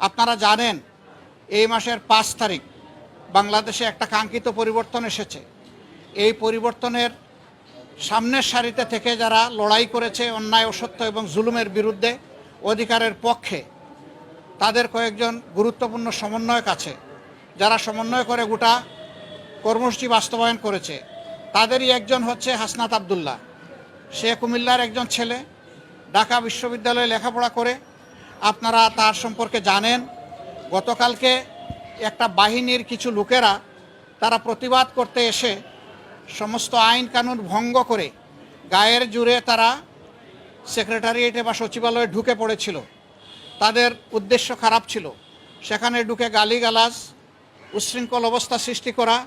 আপনারা জানেন এই মাসের 5 তারিখ বাংলাদেশে একটা কাঙ্ক্ষিত পরিবর্তন এসেছে। এই পরিবর্তনের সামনের সারিতে থেকে যারা লড়াই করেছে অন্যায় অসত্য এবং জুলুমের বিরুদ্ধে, অধিকারের পক্ষে, তাদের কয়েকজন গুরুত্বপূর্ণ সমন্বয়ক আছে যারা সমন্বয় করে গোটা কর্মসূচি বাস্তবায়ন করেছে। তাদেরই একজন হচ্ছে হাসনাত আবদুল্লাহ। সে কুমিল্লার একজন ছেলে, ঢাকা বিশ্ববিদ্যালয়ে লেখাপড়া করে। আপনারা তার সম্পর্কে জানেন। গতকালকে একটা বাহিনীর কিছু লোকেরা তারা প্রতিবাদ করতে এসে সমস্ত আইন কানুন ভঙ্গ করে গায়ের জোরে তারা সেক্রেটারিয়েটে বা সচিবালয়ে ঢুকে পড়েছিল। তাদের উদ্দেশ্য খারাপ ছিল, সেখানে ঢুকে গালিগালাজ, উচ্ছৃঙ্খল অবস্থা সৃষ্টি করা,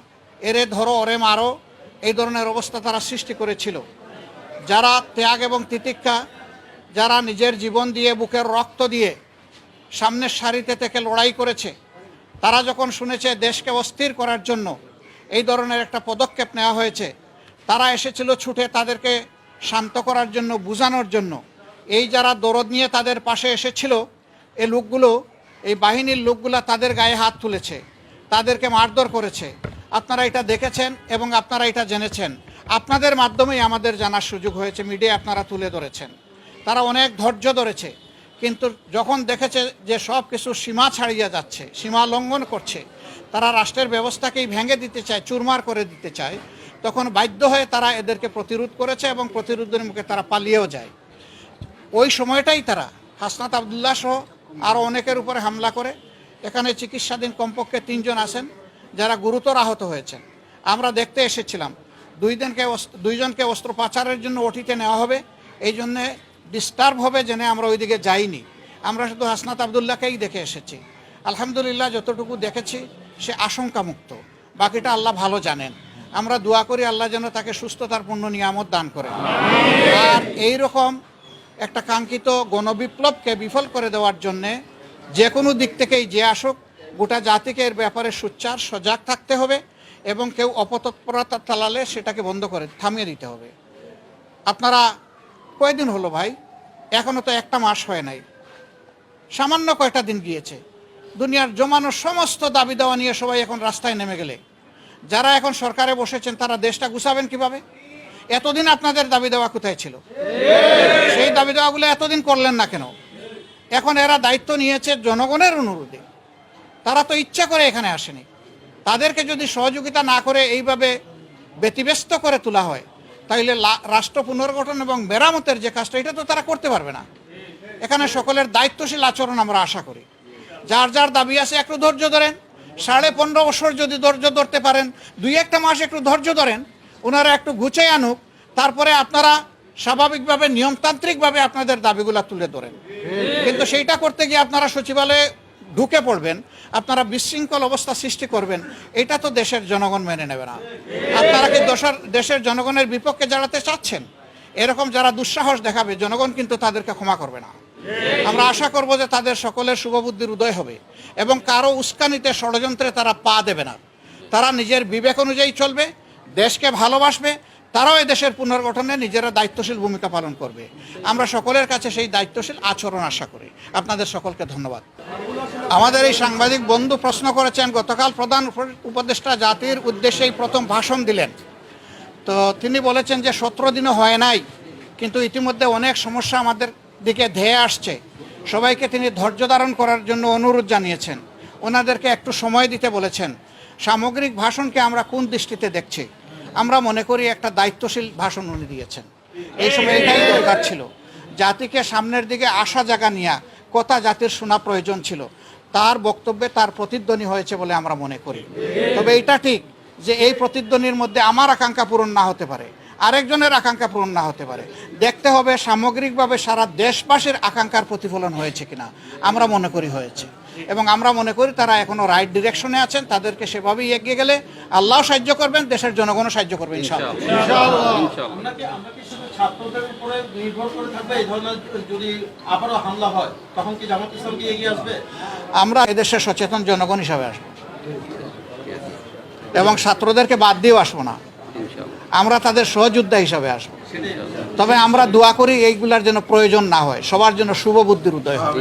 এরে ধরো ওরে মারো, এই ধরনের অবস্থা তারা সৃষ্টি করেছিল। যারা ত্যাগ এবং তিতিক্ষা, যারা নিজের জীবন দিয়ে, বুকের রক্ত দিয়ে সামনের সারিতে থেকে লড়াই করেছে, তারা যখন শুনেছে দেশকে অস্থির করার জন্য এই ধরনের একটা পদক্ষেপ নেওয়া হয়েছে, তারা এসেছিল ছুটে তাদেরকে শান্ত করার জন্য, বোঝানোর জন্য। এই যারা দরদ নিয়ে তাদের পাশে এসেছিল, এই লোকগুলো, এই বাহিনীর লোকগুলো তাদের গায়ে হাত তুলেছে, তাদেরকে মারধর করেছে। আপনারা এটা দেখেছেন এবং আপনারা এটা জেনেছেন। আপনাদের মাধ্যমেই আমাদের জানার সুযোগ হয়েছে, মিডিয়ায় আপনারা তুলে ধরেছেন। তারা অনেক ধৈর্য ধরেছে, কিন্তু যখন দেখেছে যে সব কিছু সীমা ছাড়িয়ে যাচ্ছে, সীমা লঙ্ঘন করছে, তারা রাষ্ট্রের ব্যবস্থাকেই ভেঙে দিতে চায়, চুরমার করে দিতে চায়, তখন বাধ্য হয়ে তারা এদেরকে প্রতিরোধ করেছে এবং প্রতিরোধের মুখে তারা পালিয়েও যায়। ওই সময়টাই তারা হাসনাত আবদুল্লাহ সহ আরও অনেকের উপরে হামলা করে। এখানে চিকিৎসাধীন কমপক্ষে 3 জন আছেন যারা গুরুতর আহত হয়েছেন। আমরা দেখতে এসেছিলাম। 2 জনকে অস্ত্রোপচারের জন্য ওটিতে নেওয়া হবে, এই জন্যে ডিস্টার্ব হবে জেনে আমরা ওইদিকে যাইনি। আমরা শুধু হাসনাত আবদুল্লাহকেই দেখে এসেছি। আলহামদুলিল্লাহ, যতটুকু দেখেছি সে আশঙ্কামুক্ত, বাকিটা আল্লাহ ভালো জানেন। আমরা দোয়া করি আল্লাহ যেন তাকে সুস্থতার পূর্ণ নিয়ামত দান করেন। আর এই রকম একটা কাঙ্ক্ষিত গণবিপ্লবকে বিফল করে দেওয়ার জন্যে যে কোনো দিক থেকেই যে আসুক, গোটা জাতিকে এর ব্যাপারে সোচ্চার সজাগ থাকতে হবে এবং কেউ অপতৎপরতা চালালে সেটাকে বন্ধ করে থামিয়ে দিতে হবে। আপনারা কয়দিন হলো ভাই? এখনও তো একটা মাস হয় নাই, সামান্য কয়টা দিন গিয়েছে। দুনিয়ার জমানো সমস্ত দাবি দেওয়া নিয়ে সবাই এখন রাস্তায় নেমে গেলে যারা এখন সরকারে বসেছেন তারা দেশটা গুছাবেন কিভাবে? এতদিন আপনাদের দাবি দেওয়া কোথায় ছিল? সেই দাবি দেওয়াগুলো এতদিন করলেন না কেন? এখন এরা দায়িত্ব নিয়েছে জনগণের অনুরোধে, তারা তো ইচ্ছা করে এখানে আসেনি। তাদেরকে যদি সহযোগিতা না করে এইভাবে ব্যতিব্যস্ত করে তোলা হয়, তাইলে রাষ্ট্র পুনর্গঠন এবং মেরামতের যে কাজটা, এটা তো তারা করতে পারবে না। এখানে সকলের দায়িত্বশীল আচরণ আমরা আশা করি। যার যার দাবি আছে একটু ধৈর্য ধরেন। 15.5 বছর যদি ধৈর্য ধরতে পারেন, 2-1 মাস একটু ধৈর্য ধরেন, ওনারা একটু গুছিয়ে আনুক, তারপরে আপনারা স্বাভাবিকভাবে নিয়মতান্ত্রিকভাবে আপনাদের দাবিগুলো তুলে ধরেন। কিন্তু সেইটা করতে গিয়ে আপনারা সচিবালয়ে ঢুকে পড়বেন, আপনারা বিশৃঙ্খল অবস্থা সৃষ্টি করবেন, এটা তো দেশের জনগণ মেনে নেবে না। আপনারা কি দেশের জনগণের বিপক্ষে দাঁড়াতে চাচ্ছেন? এরকম যারা দুঃসাহস দেখাবে, জনগণ কিন্তু তাদেরকে ক্ষমা করবে না। আমরা আশা করব যে তাদের সকলের শুভবুদ্ধির উদয় হবে এবং কারো উস্কানিতে, ষড়যন্ত্রে তারা পা দেবে না। তারা নিজের বিবেক অনুযায়ী চলবে, দেশকে ভালোবাসবে, তারাও এই দেশের পুনর্গঠনে নিজেরা দায়িত্বশীল ভূমিকা পালন করবে। আমরা সকলের কাছে সেই দায়িত্বশীল আচরণ আশা করি। আপনাদের সকলকে ধন্যবাদ। আমাদের এই সাংবাদিক বন্ধু প্রশ্ন করেছেন, গতকাল প্রধান উপদেষ্টা জাতির উদ্দেশ্যেই প্রথম ভাষণ দিলেন। তো তিনি বলেছেন যে 17 দিনও হয় নাই, কিন্তু ইতিমধ্যে অনেক সমস্যা আমাদের দিকে ধেয়ে আসছে। সবাইকে তিনি ধৈর্য ধারণ করার জন্য অনুরোধ জানিয়েছেন, ওনাদেরকে একটু সময় দিতে বলেছেন। সামগ্রিক ভাষণকে আমরা কোন দৃষ্টিতে দেখছি? আমরা মনে করি একটা দায়িত্বশীল ভাষণ উনি দিয়েছেন। এই সময় এটাই দরকার ছিল। জাতিকে সামনের দিকে আশা জাগা নিয়ে কথা জাতির শোনা প্রয়োজন ছিল। তার বক্তব্যে তার প্রতিধ্বনি হয়েছে বলে আমরা মনে করি। তবে এটা ঠিক যে এই প্রতিধ্বনির মধ্যে আমার আকাঙ্ক্ষা পূরণ না হতে পারে, আরেকজনের আকাঙ্ক্ষা পূরণ না হতে পারে। দেখতে হবে সামগ্রিকভাবে সারা দেশবাসীর আকাঙ্ক্ষার প্রতিফলন হয়েছে কিনা। আমরা মনে করি হয়েছে এবং আমরা মনে করি তারা এখনও রাইট ডিরেকশনে আছেন। তাদেরকে সেভাবেই এগিয়ে গেলে আল্লাহ সাহায্য করবেন, দেশের জনগণও সাহায্য করবে ইনশাআল্লাহ। ছাত্রদের উপরে নির্ভর করে থাকবে এই ধরনের যদি আবারও হামলা হয়, তখন কি জামাত ইসলাম কি এগিয়ে আসবে? আমরা এদেশের সচেতন জনগণ হিসাবে আসবো এবং ছাত্রদেরকে বাদ দিয়েও আসবো না। আমরা তাদের সহযোদ্ধা হিসাবে আসবো। তবে আমরা দোয়া করি এইগুলার যেন প্রয়োজন না হয়, সবার জন্য শুভ বুদ্ধির উদয় হয়।